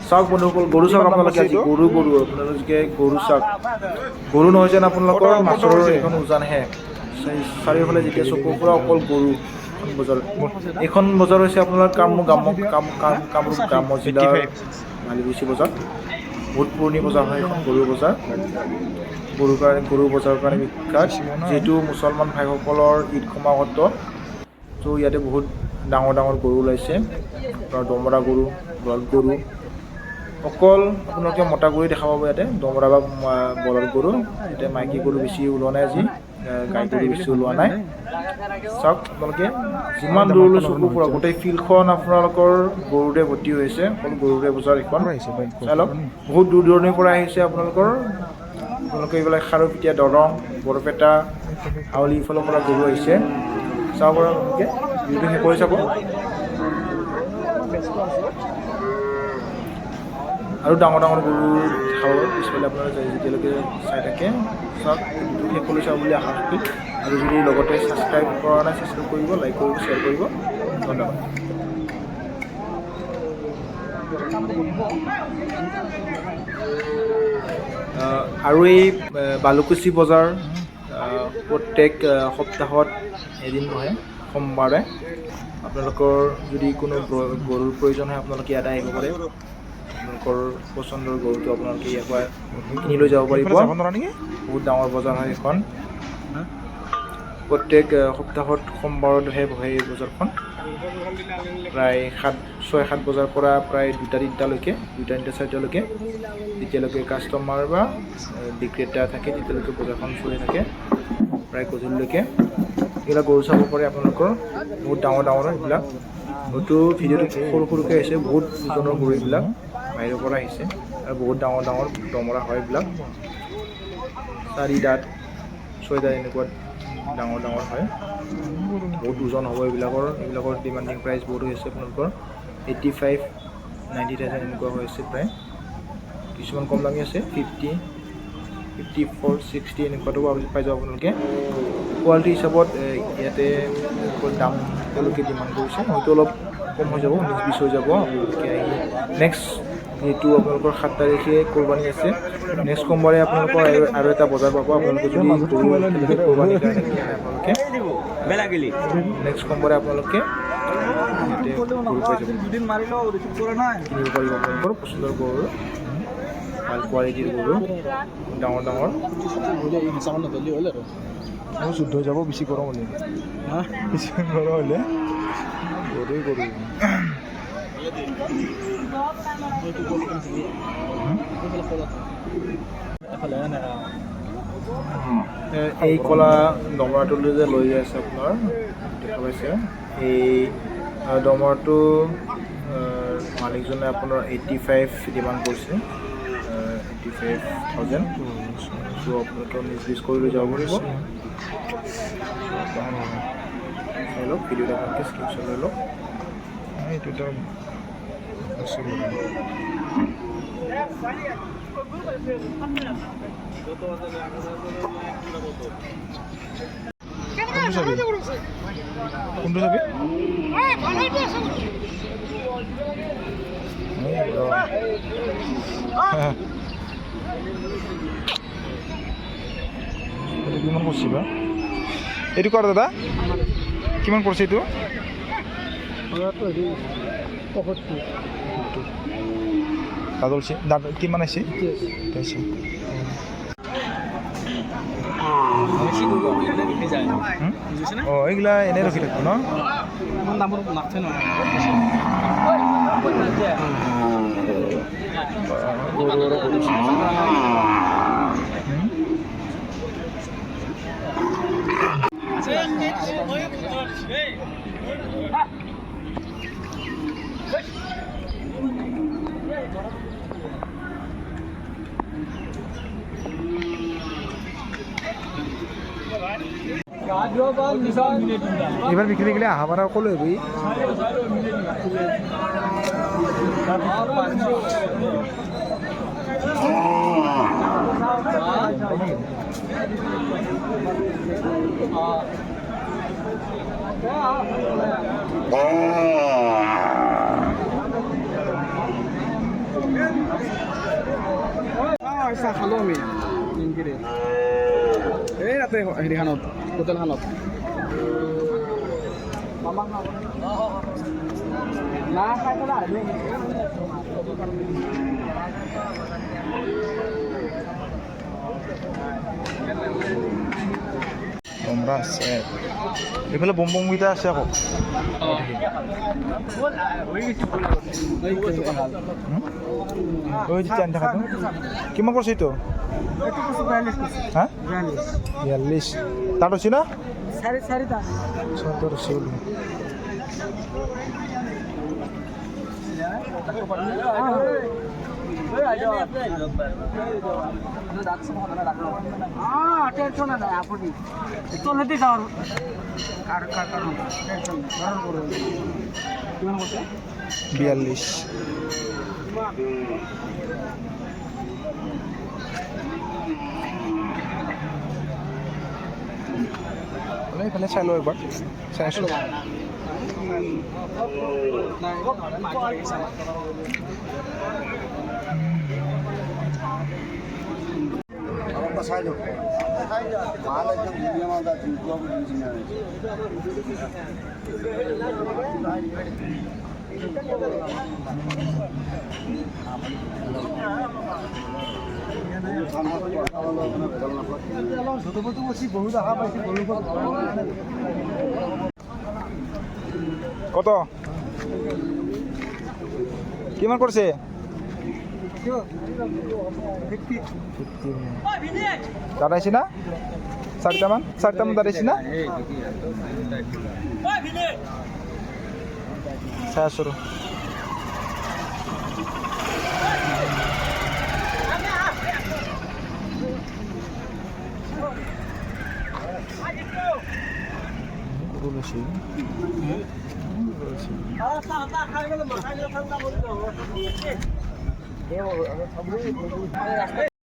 চাওক বন্ধুসকল গৰু চাওক আপোনালোকে আজি গৰু আপোনালোকে গৰু চাওক গৰু নহয় যেন আপোনালোকৰ মাছৰ এখন উজানহে চাৰিওফালে যেতিয়া চকুৰ পৰা অকল গৰু বজাৰ এইখন বজাৰ হৈছে আপোনাৰ কামৰূপ গ্ৰাম্য জিলাৰ মালিগুছি বজাৰ বহুত পুৰণি বজাৰ হয় এখন গৰু বজাৰ গৰু বজাৰৰ কাৰণে বিখ্যাত যিহেতু মুছলমান ভাইসকলৰ ঈদ সমাগত ত' ইয়াতে বহুত ডাঙৰ ডাঙৰ গৰু ওলাইছে আপোনাৰ দমৰা গৰু বলদ গৰু অকল আপোনালোকে মতা গৰু দেখা পাব ইয়াতে দমৰা বা বলদ গৰু এতিয়া মাইকী গৰু বেছি ওলোৱা নাই আজি গাই গৰু বেছি ওলোৱা নাই চাওক আপোনালোকে যিমান দূৰলৈ চকু পৰা গোটেই ফিল্ডখন আপোনালোকৰ গৰুৰে ভৰ্তি হৈছে সকলো গৰুৰে বজাৰ এখন চাই লওক বহুত দূৰ দূৰণিৰ পৰা আহিছে আপোনালোকে এইবিলাক খাৰুপেটীয়া দৰং বৰপেটা হাউলি ইফালৰ পৰা গৰু আহিছে চাব আপোনালোকে ভিডিঅ'টো শেষ কৰি চাব আৰু ডাঙৰ ডাঙৰ গৰু খাব পিছফালে আপোনাৰ যেতিয়ালৈকে চাই থাকে চাওক ভিডিঅ'টো শেষ কৰি চাব বুলি আশা ৰাখি আৰু যদি লগতে ছাবস্ক্ৰাইব কৰা নাই ছাবস্ক্ৰাইব কৰিব লাইক কৰিব শ্বেয়াৰ কৰিব ধন্যবাদ আৰু এই বালুকুচি বজাৰ প্ৰত্যেক সপ্তাহত এদিন বহে সোমবাৰে আপোনালোকৰ যদি কোনো গৰুৰ প্ৰয়োজন হয় আপোনালোকে ইয়াতে আহিব পাৰে আপোনালোকৰ পচন্দৰ গৰুটো আপোনালোকে ইয়াৰ পৰা কিনি লৈ যাব পাৰিব বহুত ডাঙৰ বজাৰ হয় এখন প্ৰত্যেক সপ্তাহত সোমবাৰতহে বহে এই বজাৰখন প্ৰায় 6-7 বজাৰ পৰা প্ৰায় 2-3টালৈকে 2-4টালৈকে যেতিয়ালৈকে কাষ্টমাৰ বা বিক্ৰেতা থাকে তেতিয়ালৈকে বজাৰখন চলি থাকে প্ৰায় গধূলিলৈকে এইবিলাক গৰু চাব পাৰে আপোনালোকৰ বহুত ডাঙৰ ডাঙৰ এইবিলাক হয়তো ভিডিঅ'টো সৰু সৰুকৈ আহিছে বহুত ওজনৰ গৰু এইবিলাক বাহিৰৰ পৰা আহিছে আৰু বহুত ডাঙৰ ডাঙৰ দমৰা হয় এইবিলাক 4 দাঁত 6 দাঁত এনেকুৱা ডাঙৰ ডাঙৰ হয় বহুত ওজন হ'ব এইবিলাকৰ ডিমাণ্ডিং প্ৰাইচ বহুত হৈছে আপোনালোকৰ 85-90,000 এনেকুৱা হৈছে প্ৰায় কিছুমান কম দামী আছে 50-54-60 এনেকুৱাটো পাই যাব আপোনালোকে কোৱালিটি হিচাপত ইয়াতে দাম তেওঁলোকে ডিমাণ্ড কৰিছে হয়তো অলপ কম হৈ যাব 19-20 হৈ যাব আপোনালোকে আহি নেক্সট যেহেতু আপোনালোকৰ 7 তাৰিখে কোৰবানী আছে নেক্সট সোমবাৰে আপোনালোকৰ আৰু এটা বজাৰ পাব আপোনালোকে যদি কোৰবানীৰ কাৰণে আপোনালোকে নেক্সট সোমবাৰে আপোনালোকে গৰু পাই যাব কিনিব পাৰিব আপোনালোকৰ পচন্দৰ গৰু ভাল কোৱালিটিৰ গৰু ডাঙৰ ডাঙৰ শুদ্ধ হৈ যাব বেছি গৰম হ'লে বেছি গৰম হ'লে গৰুই গৰু এই কলা দমৰাটোলৈ যে লৈ আছে আপোনাৰ দেখা পাইছে এই দমৰাটো মালিকজনে আপোনাৰ 85 ডিমাণ্ড কৰিছে 85,000 চ' আপোনালোকে 19-20 কৰি লৈ যাব পাৰিব চাই লওক ভিডিঅ'টো আপোনালোকে স্ক্ৰীনশ্বট লৈ লওক এইটো এটা কোনটো চাবি কিমান কৰিছে বা এইটো কৰ দাদা কিমান কৰিছে এইটো দাদা কিমান আছে অঁ এইগিলা এনেই ৰখি থাকিব ন এবাৰ বিক্ৰি গেলে আবাৰ কল হইবই চাহ খালোঁ আমি নিমকিৰে এই তাতে হেৰিখনত হোটেলখনত না খাই পেলাই বমৰা আছে এইফালে বম বমকেইটা আছে আকৌ আনি থাকাটো কিমান কৰিছে এইটো হা 42 তাত হৈছে না চাৰিটা হৈছে বুলি টেনশন নাই আপনি চলতে যাওয়াৰ কিমান কৈছে 42 এইফালে চাই লওঁ একবাৰ চাই আছোঁ মাল একদম মিডিয়াম আদা কত কিমান কৰিছে দাঁড়াইছি না চাৰিটামান দাঁড়াইছি না চাই আছোঁ